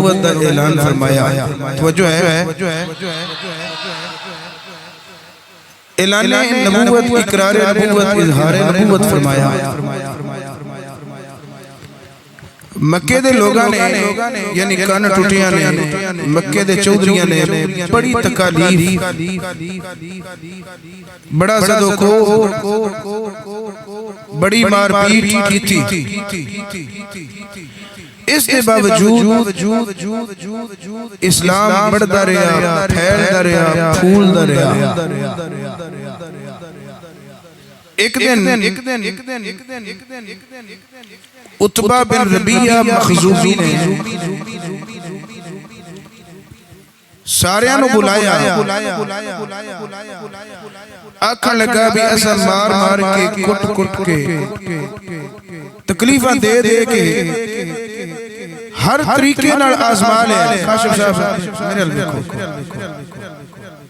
نبوت دا اعلان فرمایا. توجہ ہے اعلان نبوت، اقرار نبوت، اظہار نبوت فرمایا. مکے دے لوگاں نے یعنی کان ٹوٹیاں نے، مکے دے چودھریاں نے بڑی تکالیف، بڑا زد و کو، بڑی مار پیٹ کی تھی. اس کے باوجود اسلام بڑھتا رہا، پھیلتا رہا، پھولتا رہا. ایک دن عتبہ بن ربیعہ مخزومی نے ساریاں نو بلایا، آکھن لگا بھی ایسا مار مار کے کٹ کٹ کے تکلیفاں دے دے کے ہر طریقے نال آزما لے. کاشف صاحب میرے ال دیکھو،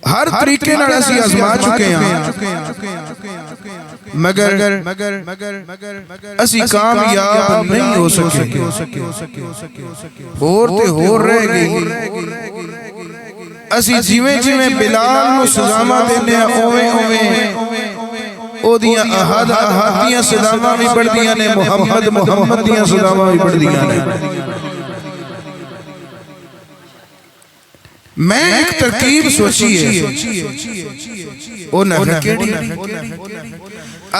ہر طریقے نال اسی آزما چکے ہیں مگر اسی کامیاب نہیں ہو سکے. اور تے ہور رہ گئی. اسی جیویں جیویں بلال نو سزاواں دینے اوویں اوویں او دیاں احد دیاں سزاواں بھی بڑھدیاں نے، محمد دیاں سزاواں بھی بڑھدیاں نے. میں ایک ترکیب سوچی ہے او نہ کیڑی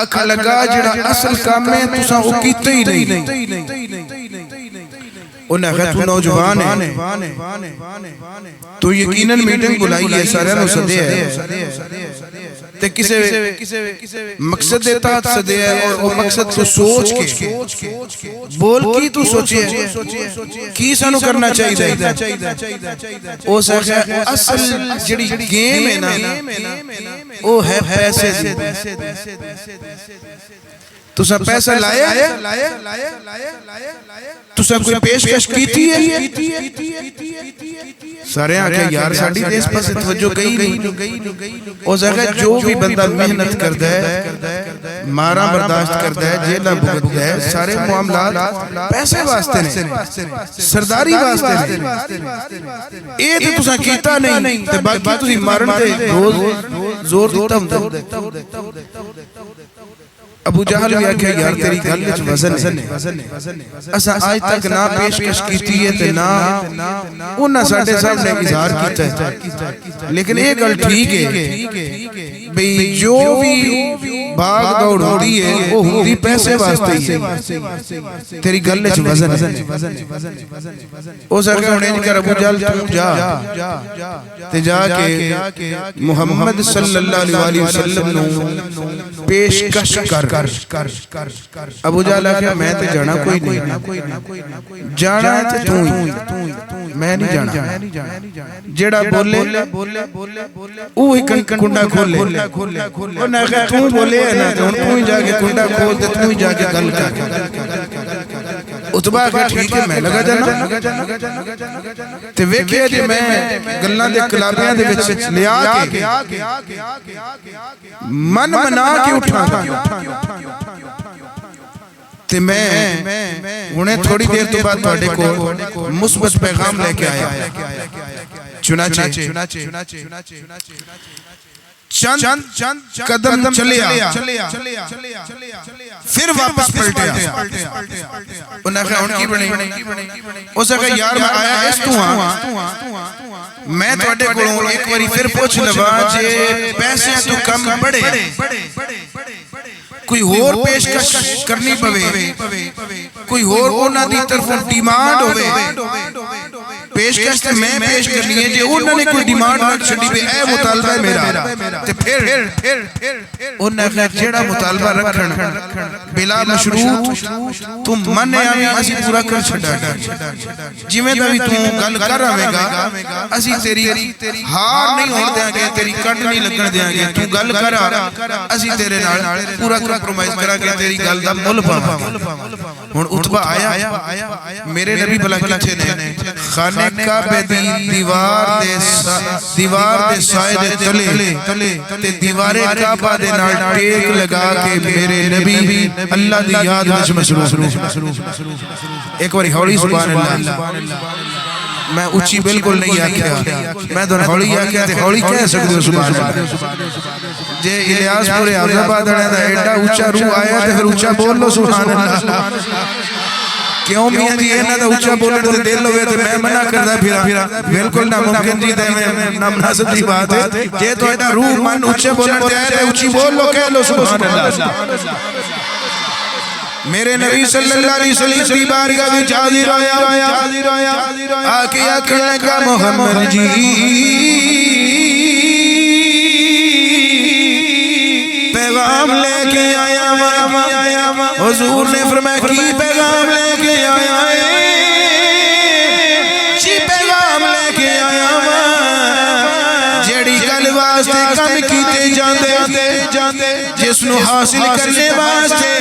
آکھا لگا جڑا اصل کام ہے تساں او کیتے ہی نہیں. انہیں کہا تو نوجوان ہے، تو یقیناً میٹنگ بلائی ہے، سارے نو صدے ہے تے کسے مقصد دیتا صدے ہے، اور وہ مقصد تو سوچ کے بول کی تو سوچے کی سانو کرنا چاہیے. او ساکھا اصل جڑی گیم ہے نا او ہے پیسے دی. تسا پیسہ لائے تسا کوئی پیشکش کیتی ہے؟ سارے آنکھیں یار ساڑی دیس پاس توجہ گئی نہیں. او زیادہ جو بھی بندہ محنت کرتا ہے، مارا برداشت کرتا ہے، جیلہ بھگتا ہے، سارے معاملات پیسے واسطے نہیں، سرداری واسطے نہیں. اے تو تسا کیتا نہیں تے باقی تسی مارن دے روز زور دیتا ہوں. ابو جہل بھی آکھے یار تیری گل وچ وزن ہے، اساں آج تک نہ پیشکش کیتی ہے تے نہ انہاں ساڈے سامنے اظہار کیتا ہے. لیکن یہ گل ٹھیک ہے بھئی جو بھی بھاگ دوڑ ہوتی ہے وہ ہوتی پیسے واسطے ہی ہے. تیری گل وچ وزن ہے. او سرکار انہیں کہا ابو جہل تو جا تے جا کے محمد صلی اللہ علیہ وسلم نو پیشکش کر. ابو جہل کہا میں تے جانا کوئی نہیں، جانا ہے تے تو ہی، میں نہیں جانا. جیڑا بولے اوہی کنڈا کھولے. انہیں کہا تو بولے ہے نا تو ہی جا کے کنڈا کھول دے، تو ہی جا کے گل کر. عتبہ کہا ٹھیک ہے میں لگا جانا. تے ویکھے جی میں گلاں دے کلابیاں دے وچ لیا کے من منا کے اٹھا تے میں انہیں تھوڑی دیر تو بعد تھوڑے کو مثبت پیغام لے کے آیا. چنانچہ چند قدم چلے آیا، پھر واپس پلٹیا. انہیں کہا ان کی بڑی اسے کہا یار میں آیا اس تو ہاں، میں توڑے کو ایک باری پھر پوچھ لبا جے پیسے تو کم بڑے کوئی اور پیشکش کرنی پوے، کوئی اور اونا دی طرف ڈیمانڈ ہوئے. پیشکش تے میں پیش کرنی ہے جے انہوں نے کوئی ڈیمانڈ نہ چھڑی بے اے مطالبہ ہے میرا. تے پھر انہوں نے جیڑا مطالبہ رکھن بلا مشروط تم من آمی اسی پورا کر چھڑا. جی میں بھی تم گل کر رہے گا اسی تیری ہار نہیں ہونے دیں گے، تیری کٹ نہیں لگن دیں گے. تو گل کر اسی تیرے نال پورا کمپرومائز کرا کہ تیری گل دا مل پاوا. ہن عتبہ آیا میرے نبی بلا کچھے نے خانہ کعبہ دی دیوار دے سائے دے تلے تے دیوار کعبہ دے نال ٹیک لگا کے میرے نبی اللہ دی یاد وچ مصروف. ایک باری ہولی سبحان اللہ. میں اچھی بالکل نہیں آکھیا میں تو ہولی آکھیا تے ہولی کہہ سکتے ہو سبحان اللہ جے الیاس پورے آزاباد رہے دا ایڈا اچھا روح آیا تے پھر اچھا بول لو سبحان اللہ کیوں میاں جی اینا دا اچھا بولنے تے دل ہوئے تے میں منع کردہ پھرا بالکل ناممکن جی تے میں نامناسب دی بات ہے جے تو ایڈا روح من اچھے بولنے تے آئے تے اچھی بول لو کہہ لو سبحان اللہ میرے نبی صلی اللہ علیہ وسلم کی بارگاہ وچ حاضر ہویا آکے آکھنے لگا محمد جی پیغام لے کے آیا حضور نے فرمایا کی پیغام لے کے آیا جی پیغام لے کے آیا جیڑی گل واسطے کم کیتے جاندے جس نو حاصل کرنے واسطے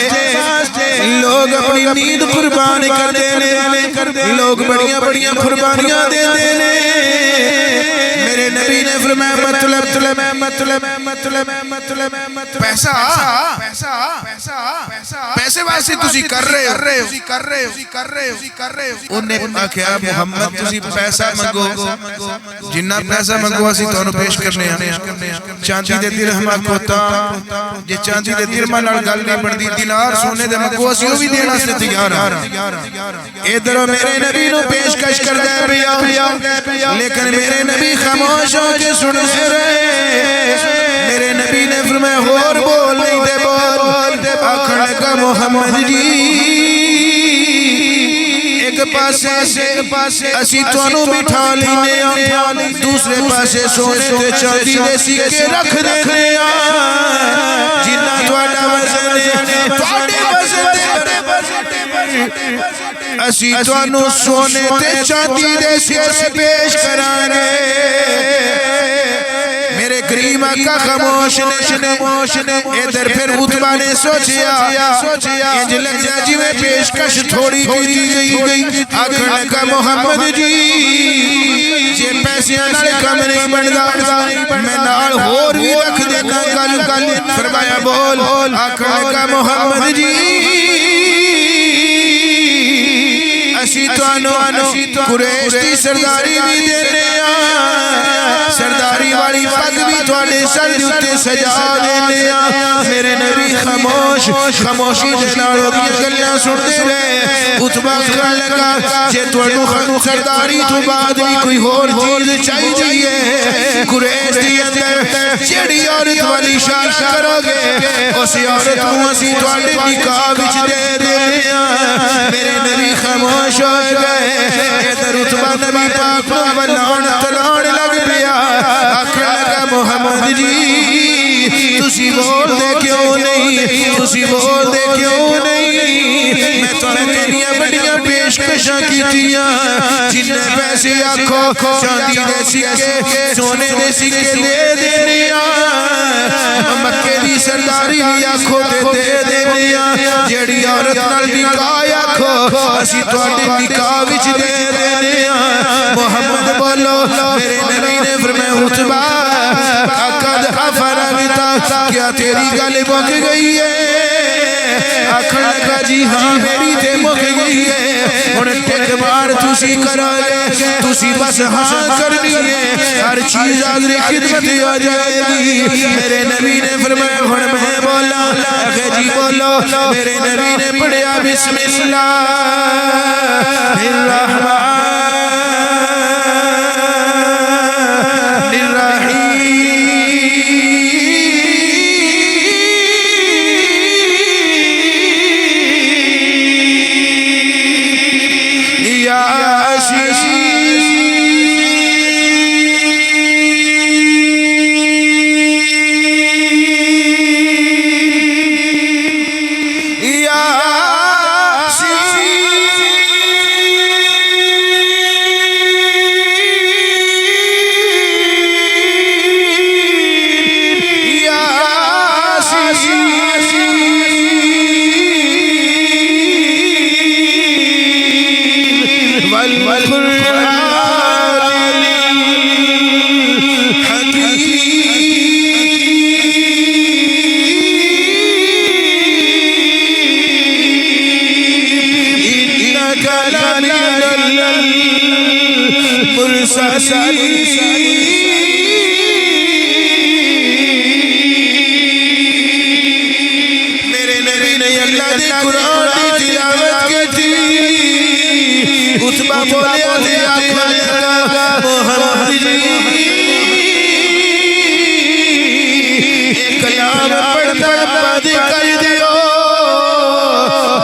لوگ اپنی نیند قربان کر دینے لوگ بڑیاں بڑیاں قربانیاں دے دینے میرے نبی نے فرمایا مطلب پیسہ پیسے واسطے تسی کر رہے ہو انہیں آکھیا محمد تسی پیسہ منگو جنہ پیسہ منگو اسی تو انہوں پیش کرنے ہیں چاندی دے درہم آکھوتا جے چاندی دے درہم نال گل نہیں بڑھ دی دینار سونے دے منگو اسی وہ بھی دینا سے تیار ادھر میرے نبی نو پیشکش کر دے پیا لیکن میرے نبی خاموش ہو کے سن رہے میرے نبی نے فرمایا اور بول نہیں دے بول آکھنے لگا محمد جی ایک پاسے اسی توانو بٹھا لینے دوسرے پاسے سونے تے چاندی دے سکے رکھ دینے جنہ تواڈا وزن تواڈے وزن اسی توانو سونے تے چاندی دے سکے پیش کرانگے میرے کریم آقا خاموش نے ادھر پھر عتبہ نے سوچیا انج لگ جا جی میں پیشکش تھوڑی کی گئی آکھنے لگا محمد جی جے پیسے نال کم نہیں بندا میں نال ہور بھی رکھ دینا گل فرمایا بول آکھنے لگا محمد جی اسی توانو قریش دی سرداری بھی دینے سرداری والی پگ بھی تواڈے سر دے اُتے سجا دینے میرے نبی خاموشی دے نال اودیاں گلاں سنتے رہے عتبہ کہن لگا جے تانوں سرداری تو بعد بھی کوئی ہور چیز چاہیے قریش دی اندر جیڑی عورت والی شان کرو گے اس عورت نوں اسی تواڈے نکاح وچ دے دینے میرے نبی خاموش ہو گئے ادھر عتبہ نبی پاک نوں تلاڑ لگ پیا آکھنے لگا محمد جی تسی بول دے کیوں نہیں میں تو تیریاں بڑیاں پیشکشاں کیتیاں جن پیسے آکھو چاندی دے سکے سونے دے سکے دے دینیا مکے دی سرداری بھی آکھو دے دینیا جیڑی عورت نال نکاح آکھو اسی تواڈے نکاح وچ دے دینیا محمد بولو میرے نبی نے فرمایا عتبہ قد حفرغت کیا تیری گل مک گئی ہے آکھنے لگا جی ہاں میری تے مک گئی ہے ہن ٹک مار تسی کرا لے تسی بس ہاں کرنی ہے ہر چیز حاضر خدمت آ جائے گی میرے نبی نے فرمایا ہن میں بولا اگے جی بولو میرے نبی نے پڑھیا بسم اللہ الرحمن میرے نبی نے اللہ دے قرآن دی تلاوت کی تھی عتبہ بولیا دے آخر لگا محمد جی ایک کلام پڑھتا بادی کر دیو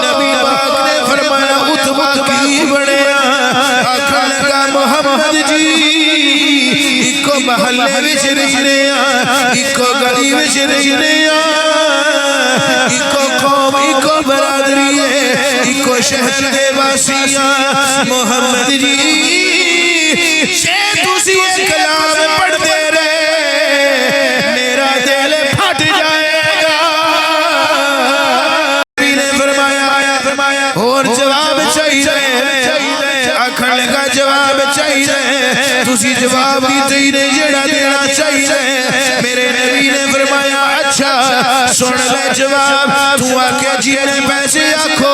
نبی پاک نے فرمایا عتبہ کی بڑھیا آخر لگا محمد جی ایکو محلے وچ رہنے ایکو گلی وچ رہنے ایکو قوم ایکو برادری ہے ایکو شہر دے واسیاں محمد جی تسی ایک کلام پڑھتے رہے میرا دل پھٹ جائے گا نبی نے فرمایا اور جواب چاہیے آکھن لگا جواب چاہیے تسی جواب دی چاہیے جڑا دینا چاہیے میرے نبی نے فرمایا اچھا سن لے جواب تو آکے جینے پیسے آکھو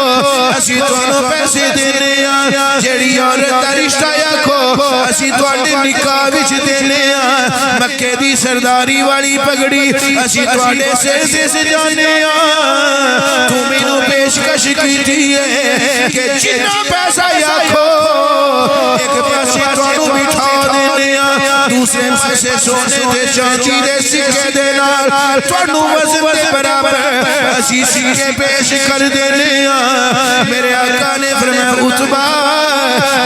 اسی توانو پیسے دینے جیڑی عورت دا رشتہ آکھو اسی توانو نکاح وچ دینے مکے دی سرداری والی پگڑی اسی توانو سر سے سجانے تو مینو پیشکش کیتی ہے کہ جتنا پیسہ آکھو ایک پیسے توانو بٹھا دینے دوسرے پیسے سونے دے چاندی دے سکے دے نال توانو وزن دے برابر اسی سکے پیش کر دینے میرے آقا نے فرمایا عتبہ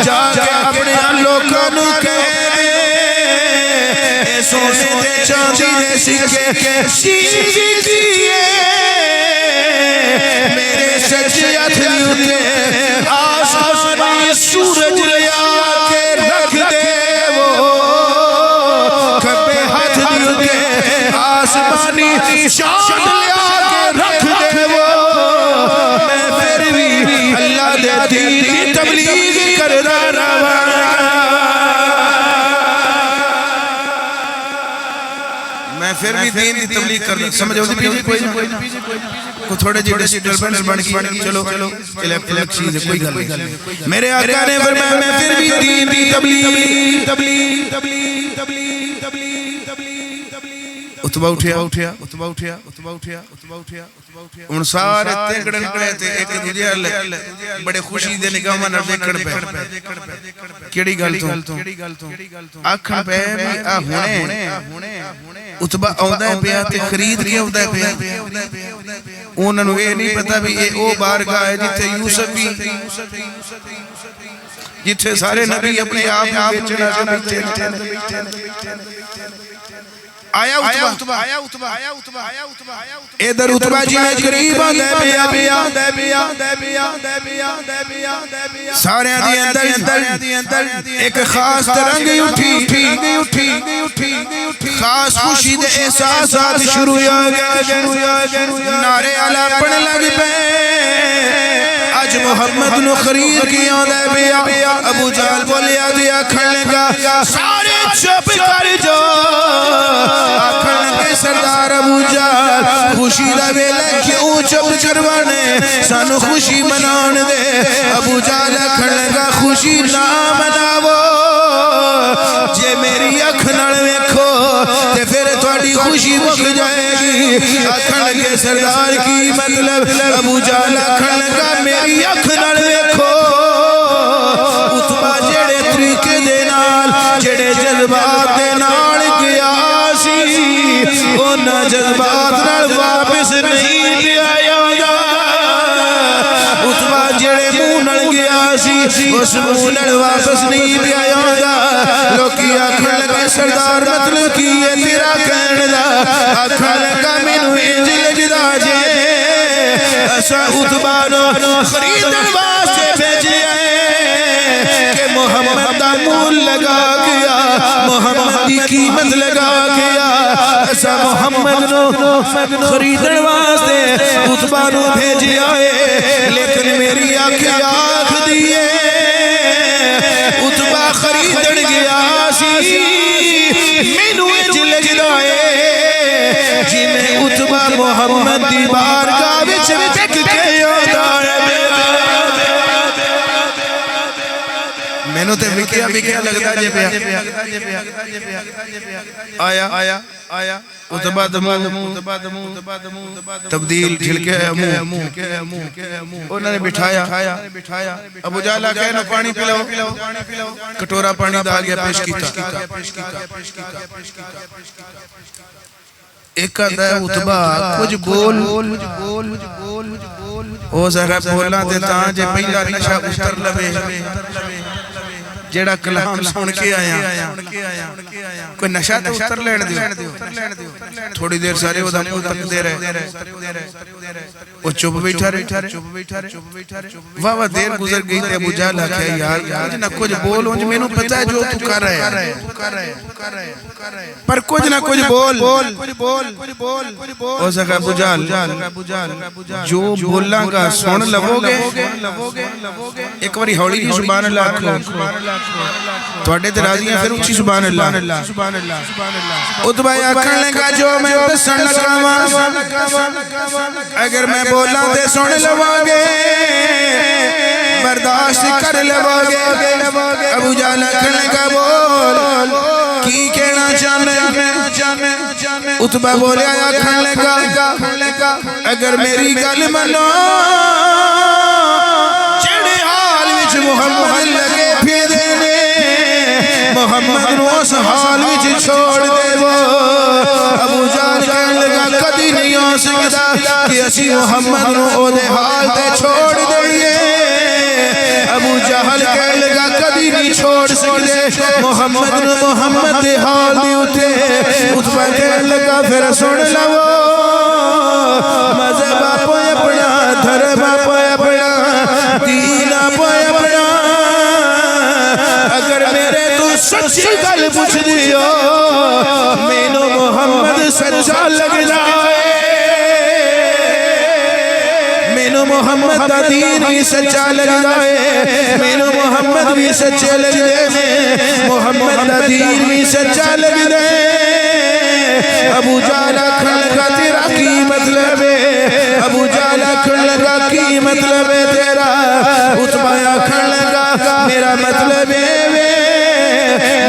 جا کے اپنے لوگوں نو کہے اے سونے دے چاندی دے سکے سیدھی کیے میرے سچے ہاتھ اتے آسمانی سورج لیا کے رکھ دے وہ کھبے ہاتھ اتے آسمانی چاند لیا کے رکھ دے وہ میں پھر بھی اللہ دے دین کی تبلیغ کر رہا میں پھر بھی دین کی تبلیغ کر رہا سمجھو کو تھوڑے جی ڈسٹربنس بن گئی چلو الیکٹرک چیز ہے کوئی گل نہیں میرے آقا نے فرمایا میں پھر بھی دین کی تبلیغ عتبہ اٹھیا ان سارے تینگڑن پہ تھے ایک دوجہ بڑے خوشی دے نگاہ نہ دیکھڑ پہ کیڑی گل تو آکھن پہ بھی ہونے عتبہ آؤندہ ہے پہ تے خرید کے آؤندہ ہے پہ انہوں نے یہ نہیں پتا بھی یہ او بارگاہ ہے جتے یوسف بھی جتے سارے نبی اپنے آپ بیچنا آیا عتبہ ادھر عتبہ جی میں قریب آندے پیا سارے دی اندر ایک خاص ترنگ اٹھی خاص خوشی دے احساسات شروع ہو گئے نعرے علا پڑھ لگ پے اج محمد نو خرید کی آندے پیا ابو جہل بولیا دیا کھڑنے کا سارے چپ کر جو آکھن کے سردار ابو جہل خوشی دا ویلے کیوں چپ کروانے سانو خوشی منان دے ابو جہل آکھن کا خوشی نہ مناو جے میری اکھ نال ویکھو تے پھر تہاڈی خوشی مک جائے گی آکھن کے سردار کی مطلب ابو جہل آکھن کا میری اکھ نال ویکھو عتبہ جڑے طریقے دے نال جڑے جذبات دے نال گیا سی انہاں جذبات نال واپس نہیں آیا گا عتبہ جڑے منہ نال گیا سی اس منہ نال واپس نہیں آیا گا لوکی آکھن لگے سردار مطلب کی ہے تیرا کہن دا آکھن لگا مینوں انج لجدا جے اسا عتبہ نو خریدن واسطے بھیجیا کہ محمد دا مول لگا گیا محمد دی قیمت لگا گیا ایسا محمد نو خریدن واسطے عتبہ نو بھیجیا ہے لیکن میری آنکھیں آنکھ دیئے عتبہ خریدن گیا سی مینوں اج لگدا ہے جی میں عتبہ محمد دی بارگاہ وچ وک کے آندا ہے مینوں تے وکیا وکیا لگتا جے پیا آیا اتبا دمو تبدیل ٹھلکے منہ انہوں نے بٹھایا ابو جہل کہے نا پانی پلاؤ کٹورا پانی دا گیا پیش کیتا ایک آدھا ہے اتبا کچھ بول او ذرا بولا دیتا جے پہلا نشا اتر لوے جیڑا کلام سن کے آیا کوئی نشہ تو اتر لین دیو تھوڑی دیر سارے وہ دمو تک دے رہے وہ چپ بیٹھا رہے واہ دیر گزر گئی تے ابو جہل آکھیا یار کچھ نہ کچھ بول انج میں نو پتہ ہے جو تو کر رہے پر کچھ نہ کچھ بول او سکا ابو جہل جو بولنا کا سن لو گے ایک باری ہولی سبحان اللہ توڑے درازیاں پھر اچھی سبحان اللہ اتبا آکھن لگا جو میں دسن لگا اگر میں بولا دے سن لو گے برداشت کر لو گے ابو جہل آکھن لگا بول کی کہنا چاہنے اتبا بولے آکھن لگا اگر میری گل منو چڑے حال وچ محمد لگے پھر محمد نو اس حال وچ چھوڑ دے وہ ابو جہل کہنے لگا کدی نہیں ہو سکتا کہ اسی محمد نو او دے حال تے چھوڑ دئیے ابو جہل کہنے لگا کدی نہیں چھوڑ سکتے محمد نو محمد دے حال دی اٹھے اتبا کہنے لگا پھر سن لو مذہب آپ اپنا دھرم آپ اپنا دین آپ اپنا اگر میرے تو سچی گل پوچھ دیو مینو محمد سچا لگ جائے مینو محمد دا دین بھی سچا لگ جائے مینو محمد بھی سچے لگ جائے محمد دا دین بھی سچا لگ جائے ابو جہل آکھن لگا تیرا کی مطلب ہے ابو جہل آکھن لگا کی مطلب ہے تیرا اتبا آکھن لگا میرا مطلب ہے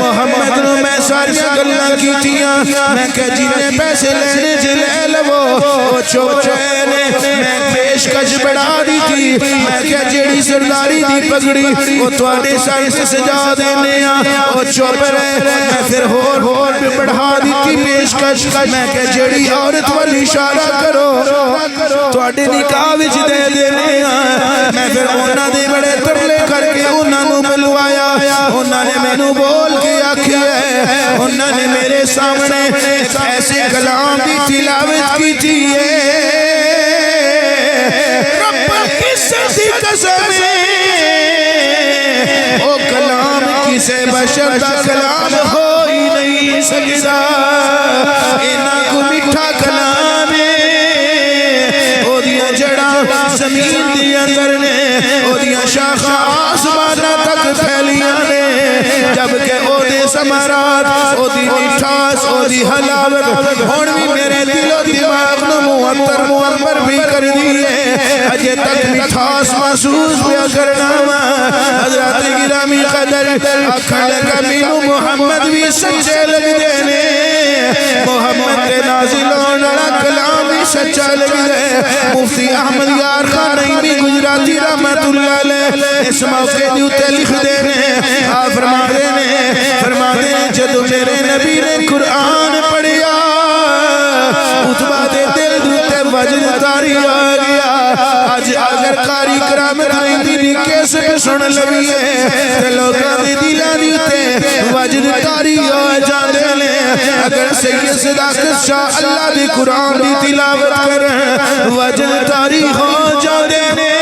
محمد نو میں ساری گلنا کیتیاں میں کہ جینے پیسے لینے جلے لو وہ چوپ رہنے میں پیشکش بڑھا دی تھی میں کہ جیڑی سرداری دی پگڑی وہ توڑے سائن سے سجا دینے وہ چوپ رہے میں پھر ہور پہ بڑھا دی تھی پیشکش میں کہ جیڑی عورت والی اشارہ کرو توڑے نکاح وچ دے دینے میں پھر اونا دے بڑے ترلے کر کے اونا نو ملوایا اونا نے میں نو بول کے آکھیا ہے انہوں نے میرے سامنے ایک ایسے کلام کی تلاوت کی تھی رب کی سردی قسم او کلام کسے بشر دا کلام ہو ہی نہیں سکتا اینا کو میٹھا کلام او دیا جڑا زمین دیا کرنے او دیا شاخہ آسمانہ تک پھیلیاں نے جبکہ او دے سمارات او دی مٹھاس او دی حلاوت ہون بھی میرے دل و دماغ نو معطر بھی کر دیئے اجے تک مٹھاس محسوس پیا کرنا حضرات گرامی قدر اکھن لگا مینو محمد بھی سچے لگ دینے محمد کے نازل ہونا کلام بھی سچا لگ دے مفتی احمد یار خان نعیمی گجراتی رحمت اللہ علیہ اس موقع دیوتے لکھ دینے آپ فرما دینے جدو میرے نبی نے قرآن پڑھیا اتبا دے دل دوتے وجد تاری آگیا آج اگر قاری کرامت رہی دی کیسے پہ سن لگیے تلوگا دے دلا دیتے وجد تاری آجا دینے اگر سید صداقت شاہ اللہ دی قرآن دی تلاوت کریں وجد تاری آجا دینے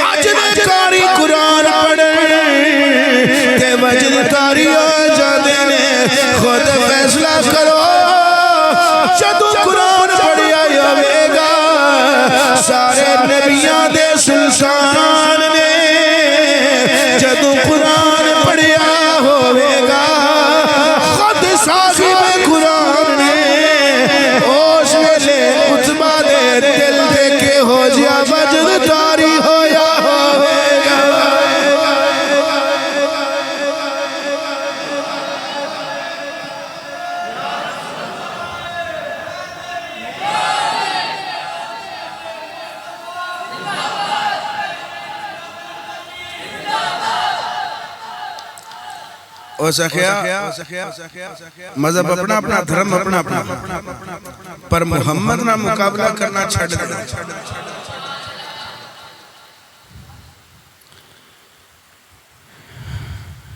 آج نے قاری قرآن پڑھیں تے وجد تاری آجا دینے خود فیصلہ کرو جدو قرآن پڑھیا ہوئے گا سارے نبیان دے سلطان نے جدو قرآن پڑھیا ہوئے گا خود صاحب قرآن نے اوش ویلے اتبا دے دل دے کے ہو جیا وجد تاری ہویا ہوئے گا او سخیا مذہب اپنا اپنا، دھرم اپنا اپنا، پر محمد نہ مقابلہ کرنا چھڑ دے.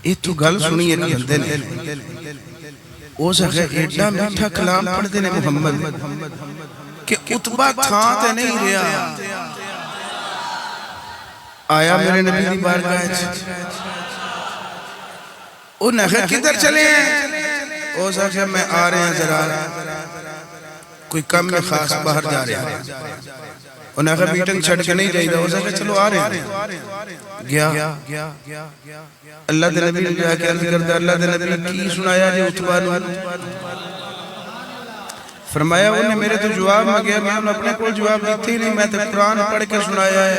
یہ تو گل سنی ایک بندے نے، او سخیا ایڈا میٹھا کلام پڑھ دینے محمد کہ اتبا تھان تے نہیں رہا. آیا میرے نبی دی بارگاہ انہیں کہا کدھر چلے ہیں؟ او سکھا میں آ رہے ہیں ذرا کوئی کم میں خاص باہر جا رہے ہیں. انہیں کہا میٹنگ چھڑ کے نہیں جائے دا. او سکھا چلو آ رہے ہیں. گیا اللہ دے نبی نے جا کے عرض کردہ اللہ دے نبی کی سنایا جی اتبانو. فرمایا انہیں میرے تو جواب میں گیا، میں انہیں اپنے کو جواب دیتی نہیں، میں تو قرآن پڑھ کے سنایا ہے.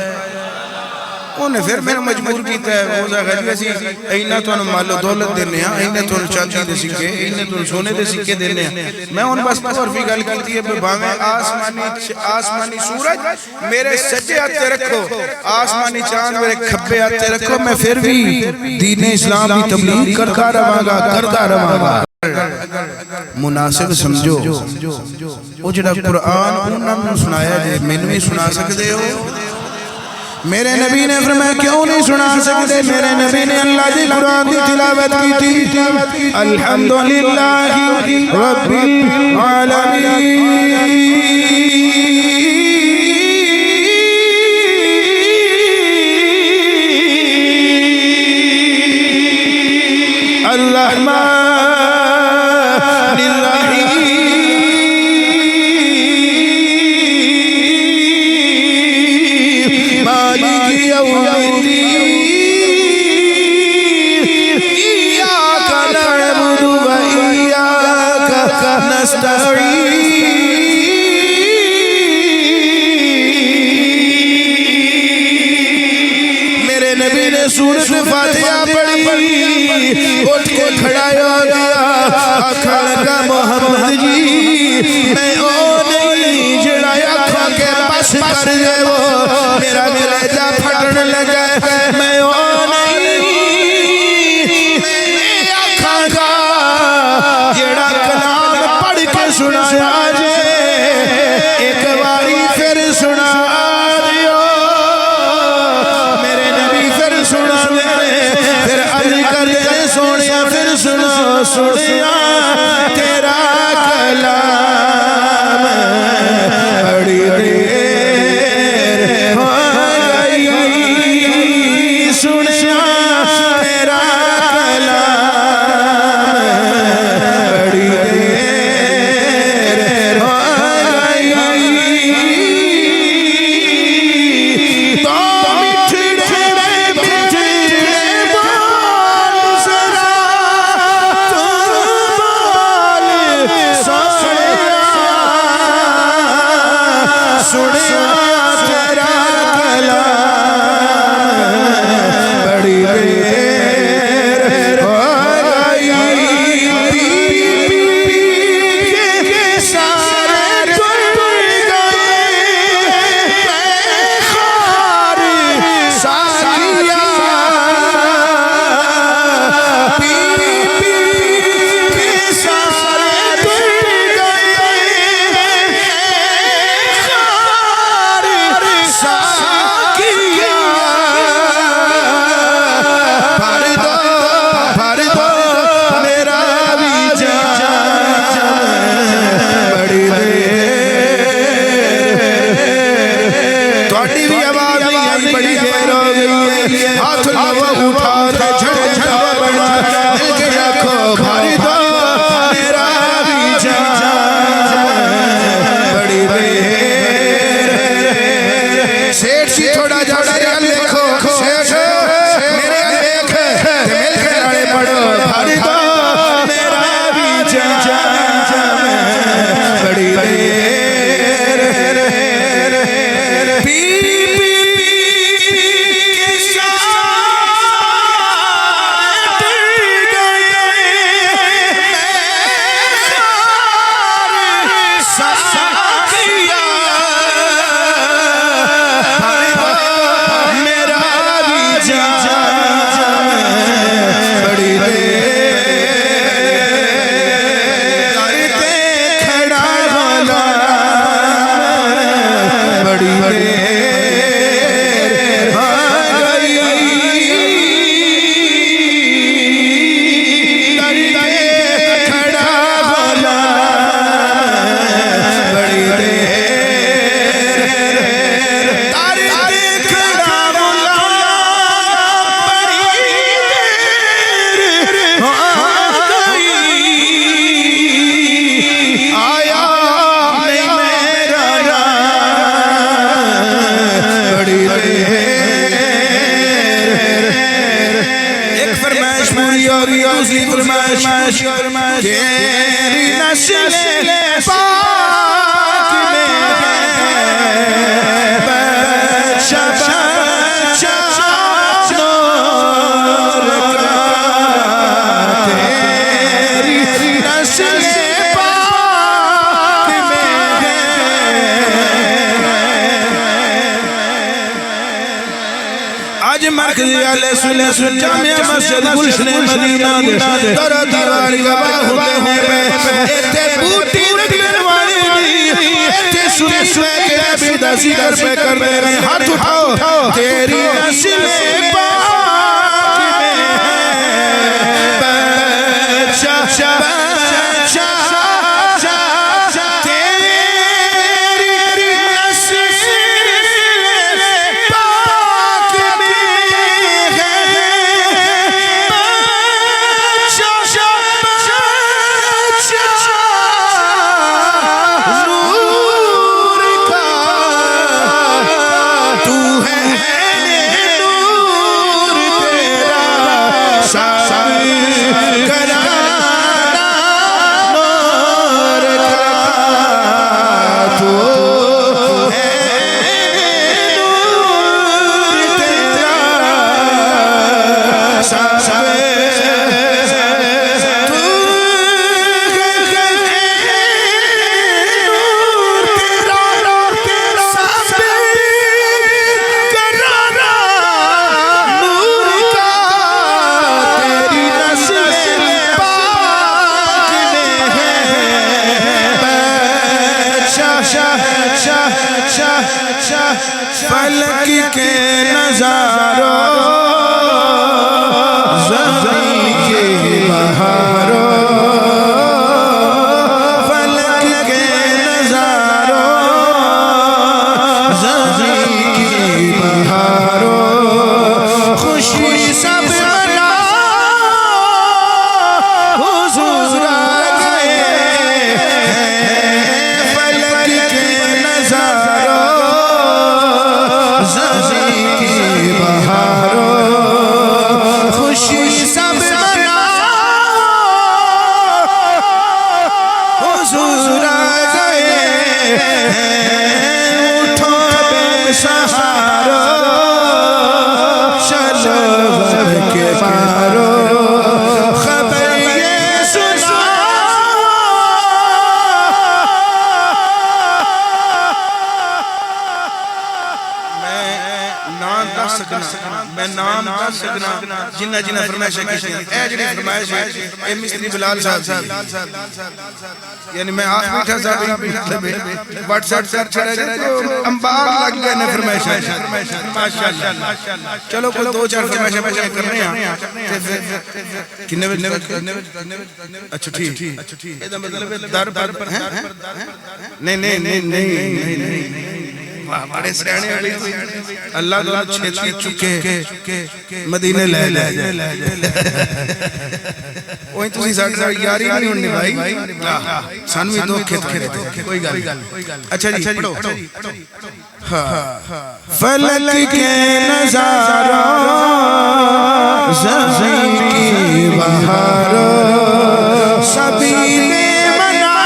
انہیں پھر میں نے مجبور کیتا ہے. وہ کہا جی اسی اینہ تو انہوں مال و دولت دینے ہیں، اینہ تو انہوں چاندی دے سکے، اینہ تو انہوں سونے دے سکے دینے ہیں. میں ان بس عرفی گل کرتی ہے بھاویں آسمانی سورج میرے سجے آتے رکھو، آسمانی چاند میرے کھبے آتے رکھو، میں پھر بھی دین اسلام کی تبلیغ کرتا رہاں گا. مناسب سمجھو وہ جڑا قرآن انہوں نے سنایا جائے میں نے سنا سکتے ہو. میرے نبی نے فرمایا کیوں نہیں سنا سکتے؟ میرے نبی نے اللہ دی قرآن دی تلاوت کی تھی. الحمدللہ رب العالمین الرحمن میرے نبی نے سورۃ فاتحہ پڑھی، اٹھ کے کھڑا ہو گیا، آکھا لگا محمد جی میں او نہیں جڑا آکھا کے پاس کر جائے وہ میرا کلیجہ پھٹن لگا. میں او نہیں میں آکھا گا جڑا کلام پڑھ کے سنایا جے ایک باری پھر سنا دیو. میرے نبی پھر سنا دے، پھر عرض کر دے سونیا پھر سنا سنیا تیرا کلام بڑی دیر ہو گئی سنیا تیرا کلام بڑی دیر ہو گئی. تو مٹھڑے بول ذرا تو بول سونے دوسری فرمائش تیری نسل پاک میں بچہ بچہ نور کا تیری نسل پاک میں آج مرکزی علیہ سنت جامعہ مسجد گلشن مدینہ دے در دیواری گواہ ہوتے ہیں ایتے بوٹی رکھن والی دی ایتے سنے سنے کے نبی دا ذکر پہ کر رہے ہیں ہاتھ اٹھاؤ تیری نسل پاک میں بچہ بچہ فلک کے نظاروں زمین کے بہاروں فلک کے نظاروں زمین کی بہاروں خوشی سب منا حضور آ گئے فلک کے نظاروں زمین کی بہاروں خوشی سب منا حضور آ گئے اٹھو بے سہاروں چلو بر کے پاروں خبر یہ سنا میں نام دس سکنا جنہ جنہ فرمائش ہے اے جنہ فرمائش ہے اے مستری بلال صاحب یعنی میں آخ بیٹھا صاحب واٹس ایپ پر چھڑے جائے تو انبار لگ گئے نے فرمائش ہے ماشاءاللہ چلو کوئی دو چار فرمائش ہے کر رہے ہیں کنے بجے اچھا ٹھیک ایدہ مطلب در پر نہیں بڑے سرانے اللہ تعالیٰ چھیتی چکے مدینے لے وہیں تسی ساڑھ یاری نہیں ہونے بھائی سانوی دو کھت کوئی گل اچھا جی پڑھو فلک کے نظاروں زمین کی بہاروں سبیل منا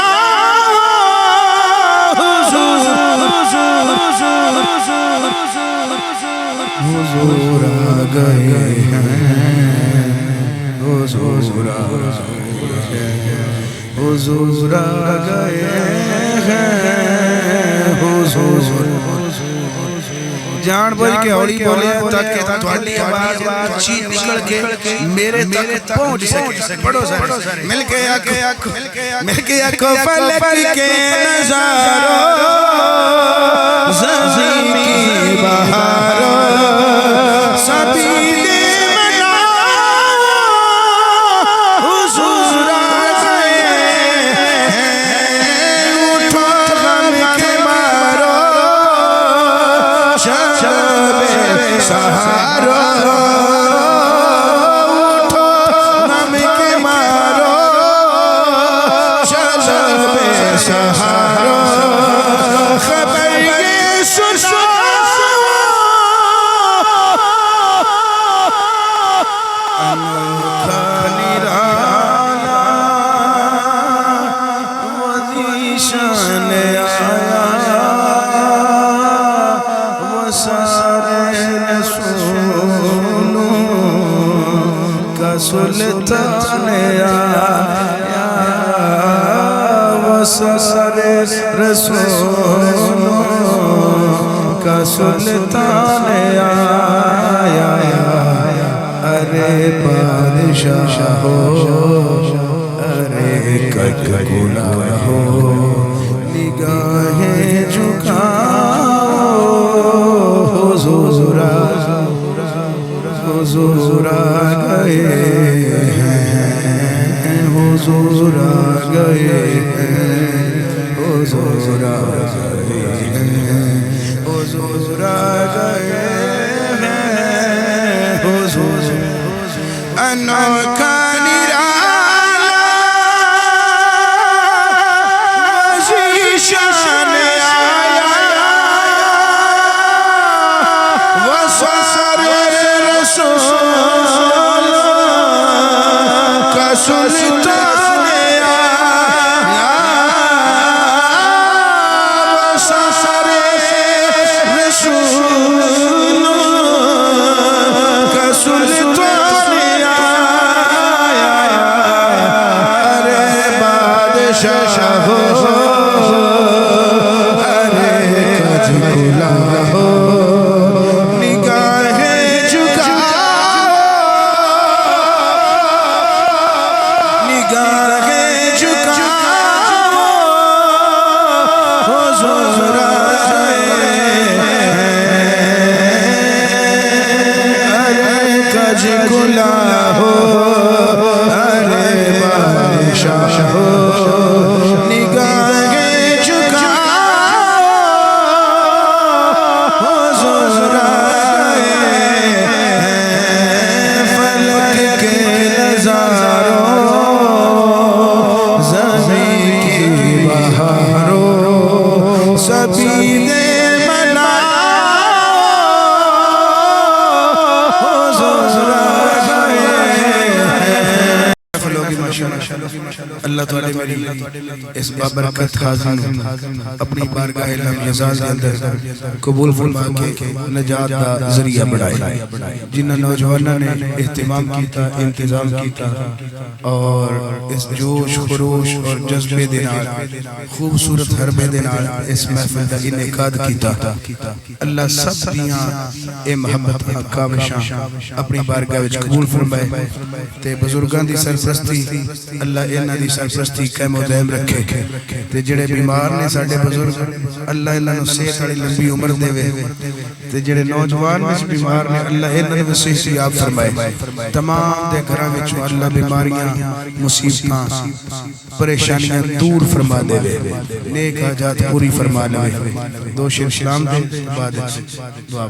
حضور آ گئے ہیں حضور آ گئے ہیں حضور جان بھائی کے ہوڑی بولے تاکہ تھوڑی آواز چیز نکل کے میرے تک پہنچ سکے پڑھو سارے مل کے آکھو فلک کے نظاروں زمین کی بہاروں سبیل منا حضور آ گئے اٹھو غم کے مارو شب سہارو اٹھو غم کے مارو شب سہارو خبر یہ سنا سلطان آیا وسر رسولوں کا سلطان آیا ارے بادشاہ ہو ارے ککلا ہو نگاہیں جھکاؤ حضور حضور آ گئے ہیں حضور آ گئے ہیں حضور آ گئے ہیں حضور آ گئے ہیں حضور انوکھا نرالا وزیشان آیا وسر رسول کا سلطان آیا وسر رسول کا سلطان آیا ارے بادشاہ ہو ارے کجلا ہو اللہ تعالی میری اس بابرکت خازن اپنی بارگاہ لمعزاز کے اندر قبول فرما کے نجات دا ذریعہ بڑھائے جنہ نوجوانہ نے اہتمام کیتا انتظام کیتا اور اس جوش خروش اور جذبے دینار خوبصورت حربے دینار اس محفل دا انعقاد کیتا اللہ سب دیاں اے محبت کاوشاں اپنی بارگاہ وچ قبول فرمائے تے بزرگاں دی سرپرستی اللہ انہاں دی سرپرستی قائم و دائم رکھے تے جڑے بیمار نے ساڈے بزرگ اللہ انہاں نوں صحت والی لمبی عمر دے تے جڑے نوجوان وچ بیمار نے اللہ انہاں نوں صحت یاب فرمائے تمام دے گھراں وچ اللہ بیماریاں مصیبتاں پریشانیاں دور فرما دے نیک حاجات پوری فرما لے دو شیر اسلام دے بعد دعا